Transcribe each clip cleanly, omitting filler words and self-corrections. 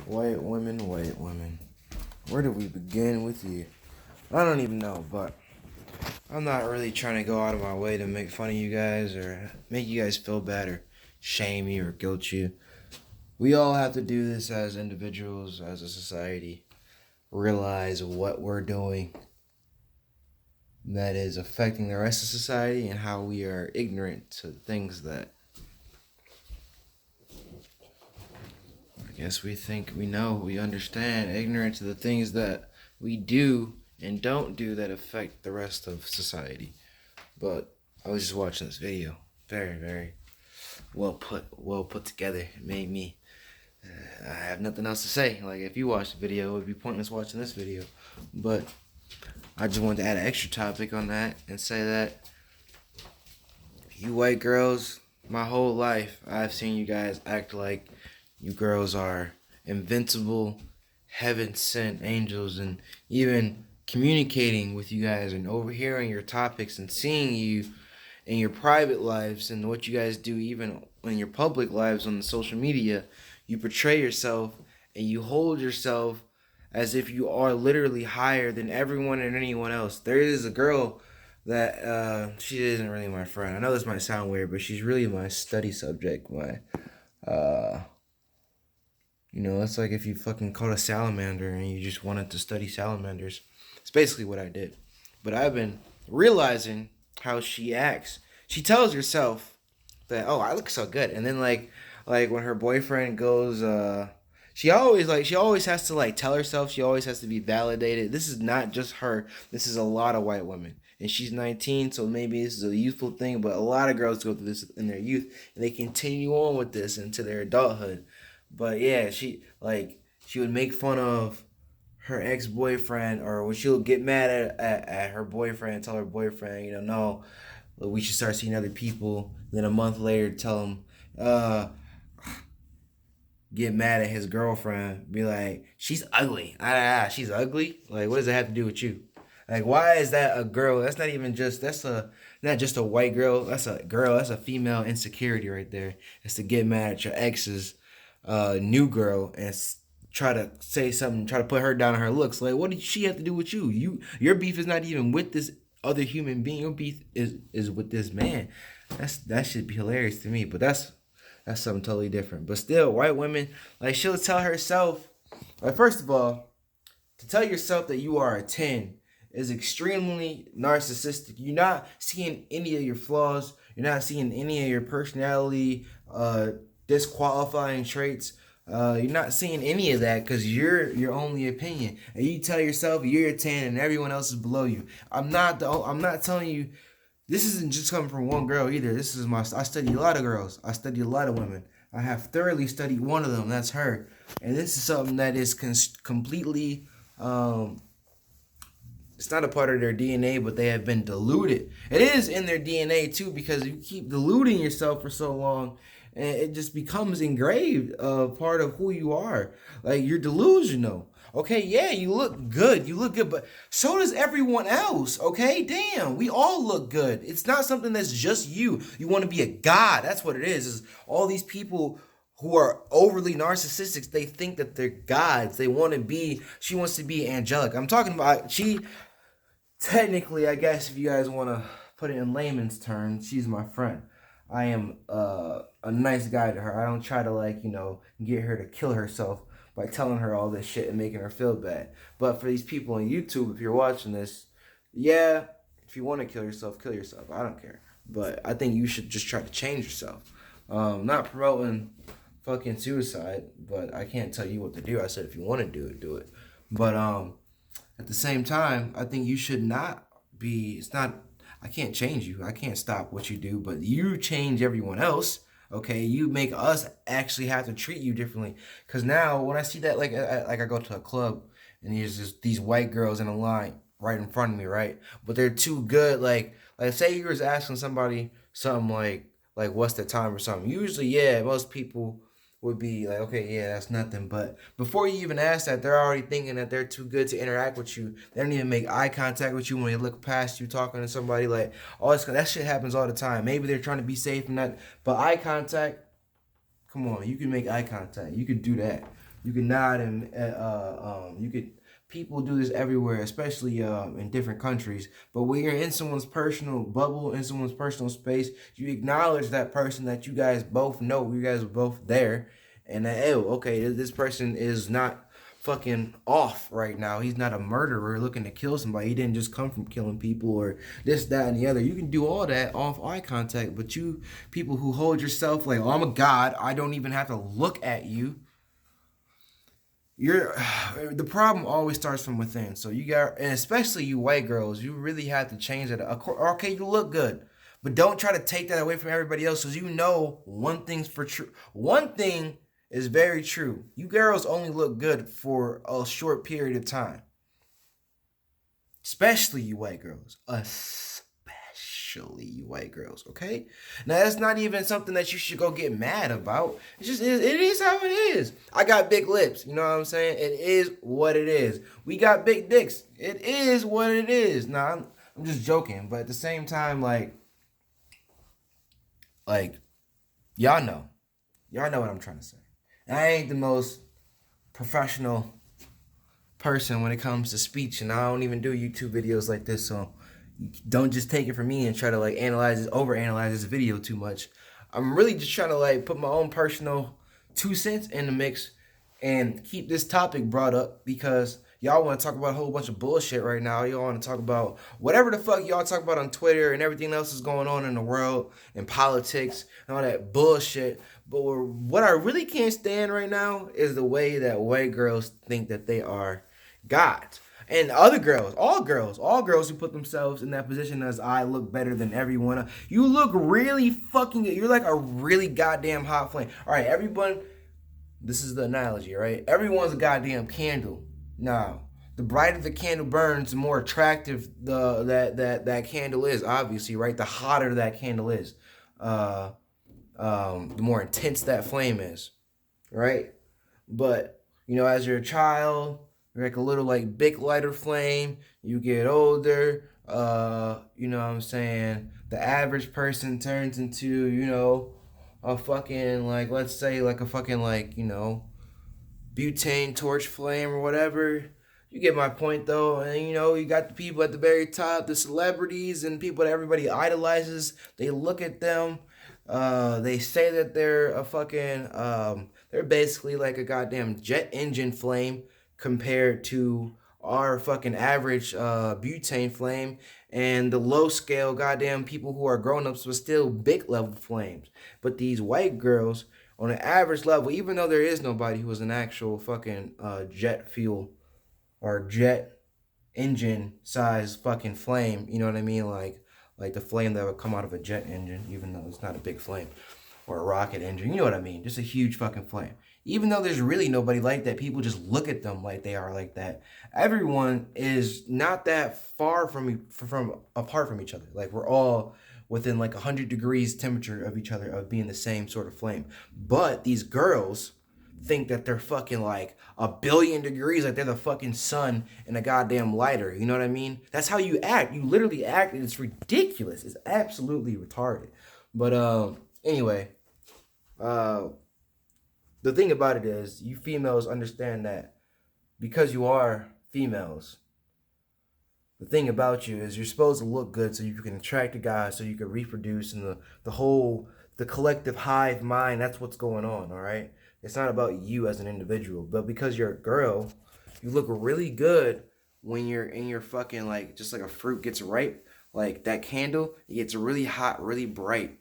White women, white women. Where do we begin with you? I don't even know, but I'm not really trying to go out of my way to make fun of you guys or make you guys feel bad or shame you or guilt you. We all have to do this as individuals, as a society. Realize what we're doing that is affecting the rest of society and how we are ignorant to things that I guess we think we know, we understand, ignorant to the things that we do and don't do that affect the rest of society. But I was just watching this video, very, very well put together. It made me. I have nothing else to say. Like if you watch the video, it would be pointless watching this video. But I just wanted to add an extra topic on that and say that you white girls, my whole life, I've seen you guys act like you girls are invincible, heaven sent angels, and even communicating with you guys and overhearing your topics and seeing you in your private lives and what you guys do, even in your public lives on the social media. You portray yourself and you hold yourself as if you are literally higher than everyone and anyone else. There is a girl that she isn't really my friend. I know this might sound weird, but she's really my study subject. It's like if you fucking caught a salamander and you just wanted to study salamanders. It's basically what I did. But I've been realizing how she acts. She tells herself that, oh, I look so good, and then like when her boyfriend goes, she always has to like tell herself, she always has to be validated. This is not just her. This is a lot of white women. And she's 19, so maybe this is a youthful thing, but a lot of girls go through this in their youth and they continue on with this into their adulthood. But yeah, she would make fun of her ex boyfriend, or when she'll get mad at her boyfriend, tell her boyfriend, no, we should start seeing other people. Then a month later, tell him, get mad at his girlfriend, be like, she's ugly. She's ugly. Like, what does that have to do with you? Like, why is that a girl? That's not even just not just a white girl. That's a girl. That's a female insecurity right there. It's to get mad at your ex's new girl and try to say something, try to put her down on her looks. Like, what did she have to do with you? Your beef is not even with this other human being. Your beef is with this man. That should be hilarious to me. But that's something totally different. But still, white women, like, she'll tell herself, like, first of all, to tell yourself that you are a 10 is extremely narcissistic. You're not seeing any of your flaws. You're not seeing any of your personality disqualifying traits. You're not seeing any of that because you're your only opinion, and you tell yourself you're a 10 and everyone else is below you. I'm not telling you. This isn't just coming from one girl either. I study a lot of girls. I study a lot of women. I have thoroughly studied one of them. That's her, and this is something that is completely. It's not a part of their DNA, but they have been diluted. It is in their DNA too, because you keep diluting yourself for so long, and it just becomes engraved part of who you are. Like, you're delusional. Okay, yeah, you look good. You look good, but so does everyone else. Okay, damn, we all look good. It's not something that's just you. You want to be a god. That's what it is all these people who are overly narcissistic. They think that they're gods. She wants to be angelic. I'm talking about, technically, I guess, if you guys want to put it in layman's terms, she's my friend. I am a nice guy to her. I don't try to get her to kill herself by telling her all this shit and making her feel bad. But for these people on YouTube, if you're watching this, yeah, if you want to kill yourself, kill yourself. I don't care. But I think you should just try to change yourself. Not promoting fucking suicide, but I can't tell you what to do. I said if you want to do it, do it. But at the same time, I think you should not be. It's not. I can't change you. I can't stop what you do, but you change everyone else. Okay, you make us actually have to treat you differently. Cause now when I see that, like I go to a club and there's just these white girls in a line right in front of me, right? But they're too good. Like say you was asking somebody something like what's the time or something. Usually, yeah, most people would be like, okay, yeah, that's nothing. But before you even ask that, they're already thinking that they're too good to interact with you. They don't even make eye contact with you when they look past you talking to somebody. Like, all this, that shit happens all the time. Maybe they're trying to be safe and that, but eye contact, come on, you can make eye contact. You can do that. You can nod and you could. People do this everywhere, especially in different countries. But when you're in someone's personal bubble, in someone's personal space, you acknowledge that person that you guys both know, you guys are both there, and that, oh, okay, this person is not fucking off right now. He's not a murderer looking to kill somebody. He didn't just come from killing people or this, that, and the other. You can do all that off eye contact, but you people who hold yourself like, oh, I'm a god, I don't even have to look at you. You're the problem always starts from within. So you got, and especially you white girls, you really have to change that. Okay, you look good, but don't try to take that away from everybody else. Because you know one thing's for true. One thing is very true. You girls only look good for a short period of time. Especially you white girls. Especially you white girls, okay? Now that's not even something that you should go get mad about. It's just it is how it is. I got big lips, you know what I'm saying? It is what it is. We got big dicks. It is what it is. Nah, I'm just joking, but at the same time, like y'all know what I'm trying to say. I ain't the most professional person when it comes to speech, and I don't even do YouTube videos like this, so don't just take it from me and try to like overanalyze this video too much. I'm really just trying to like put my own personal 2 cents in the mix and keep this topic brought up because y'all want to talk about a whole bunch of bullshit right now. Y'all want to talk about whatever the fuck y'all talk about on Twitter and everything else is going on in the world and politics and all that bullshit. But what I really can't stand right now is the way that white girls think that they are God. And other girls, all girls who put themselves in that position as I look better than everyone. You look really fucking good. You're like a really goddamn hot flame. All right, everyone, this is the analogy, right? Everyone's a goddamn candle. Now, the brighter the candle burns, the more attractive that candle is, obviously, right? The hotter that candle is. The more intense that flame is, right? But, you know, as you're a child, you're like a little like big lighter flame. You get older, you know what I'm saying? The average person turns into, you know, a fucking like, let's say like a fucking like, you know, butane torch flame or whatever. You get my point though. And you know, you got the people at the very top, the celebrities and people that everybody idolizes. They look at them. They say that they're a fucking, they're basically like a goddamn jet engine flame compared to our fucking average butane flame and the low scale goddamn people who are grown-ups with still big level flames. But these white girls on an average level, even though there is nobody who is an actual fucking jet fuel or jet engine size fucking flame, you know what I mean? Like the flame that would come out of a jet engine, even though it's not a big flame, or a rocket engine, you know what I mean? Just a huge fucking flame. Even though there's really nobody like that, people just look at them like they are like that. Everyone is not that far from apart from each other. Like we're all within like 100 degrees temperature of each other of being the same sort of flame. But these girls think that they're fucking like 1 billion degrees, like they're the fucking sun in a goddamn lighter. You know what I mean? That's how you act. You literally act, and it's ridiculous. It's absolutely retarded. But anyway, the thing about it is, you females understand that because you are females, the thing about you is you're supposed to look good so you can attract a guy, so you can reproduce, and the collective hive mind, that's what's going on, all right? It's not about you as an individual, but because you're a girl, you look really good when you're in your fucking, like, just like a fruit gets ripe, like that candle, it gets really hot, really bright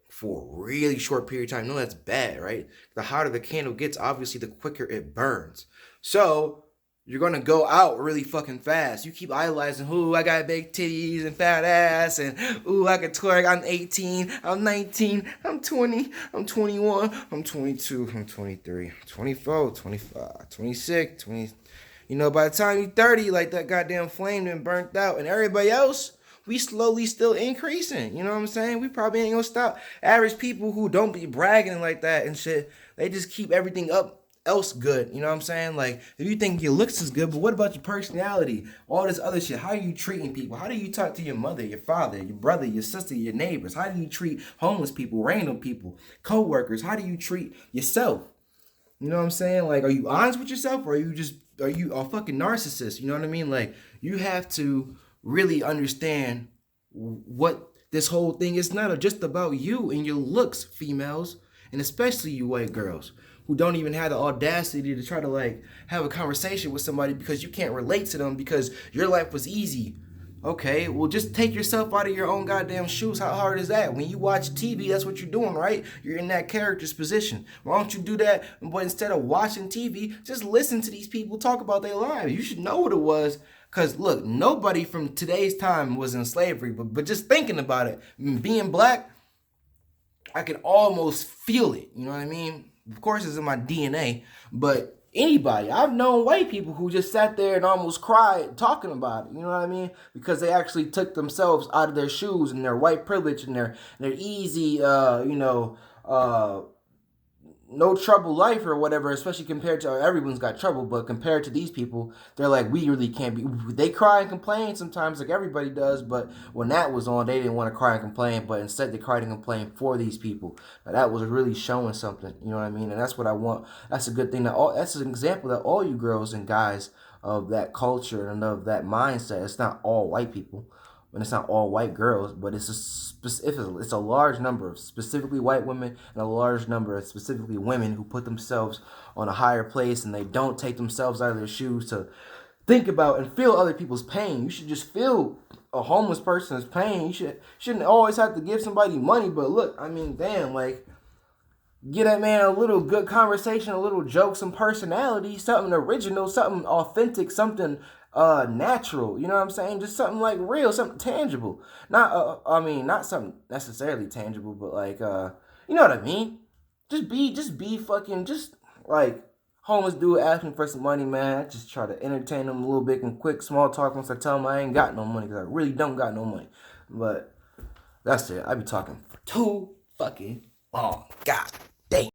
for a really short period of time. No, that's bad, right? The hotter the candle gets, obviously, the quicker it burns. So you're going to go out really fucking fast. You keep idolizing, ooh, I got big titties and fat ass, and ooh, I can twerk. I'm 18, I'm 19, I'm 20, I'm 21, I'm 22, I'm 23, I'm 24, 25, 26, 20. You know, by the time you're 30, like that goddamn flame done burnt out, and everybody else, we slowly still increasing. You know what I'm saying? We probably ain't gonna stop. Average people who don't be bragging like that and shit, they just keep everything up else good. You know what I'm saying? Like, if you think your looks is good, but what about your personality? All this other shit. How are you treating people? How do you talk to your mother, your father, your brother, your sister, your neighbors? How do you treat homeless people, random people, co-workers? How do you treat yourself? You know what I'm saying? Like, are you honest with yourself, or are you a fucking narcissist? You know what I mean? Like, you have to really understand what this whole thing is not just about you and your looks, females, and especially you white girls who don't even have the audacity to try to like have a conversation with somebody because you can't relate to them because your life was easy. Okay, well, just take yourself out of your own goddamn shoes. How hard is that? When you watch TV, that's what you're doing, right? You're in that character's position. Why don't you do that? But instead of watching TV, just listen to these people talk about their lives. You should know what it was. Because, look, nobody from today's time was in slavery. But just thinking about it, being black, I can almost feel it. You know what I mean? Of course, it's in my DNA. But anybody. I've known white people who just sat there and almost cried talking about it. You know what I mean? Because they actually took themselves out of their shoes and their white privilege and their easy, no trouble life or whatever, especially compared to everyone's got trouble, but compared to these people, they're like, we really can't be. They cry and complain sometimes, like everybody does, but when that was on, they didn't want to cry and complain, but instead they cried and complained for these people. Now, that was really showing something, you know what I mean? And that's what I want. That's a good thing. That's an example that all you girls and guys of that culture and of that mindset, it's not all white people. And it's not all white girls, but it's a large number of specifically white women and a large number of specifically women who put themselves on a higher place and they don't take themselves out of their shoes to think about and feel other people's pain. You should just feel a homeless person's pain. Shouldn't always have to give somebody money, but look, I mean, damn, like, get that man a little good conversation, a little joke, some personality, something original, something authentic, something natural. You know what I'm saying? Just something like real, something tangible. Not something necessarily tangible, but like you know what I mean? Just like homeless dude asking for some money, man. I just try to entertain them a little bit and quick small talk once I tell them I ain't got no money because I really don't got no money. But that's it. I be talking for too fucking long. God.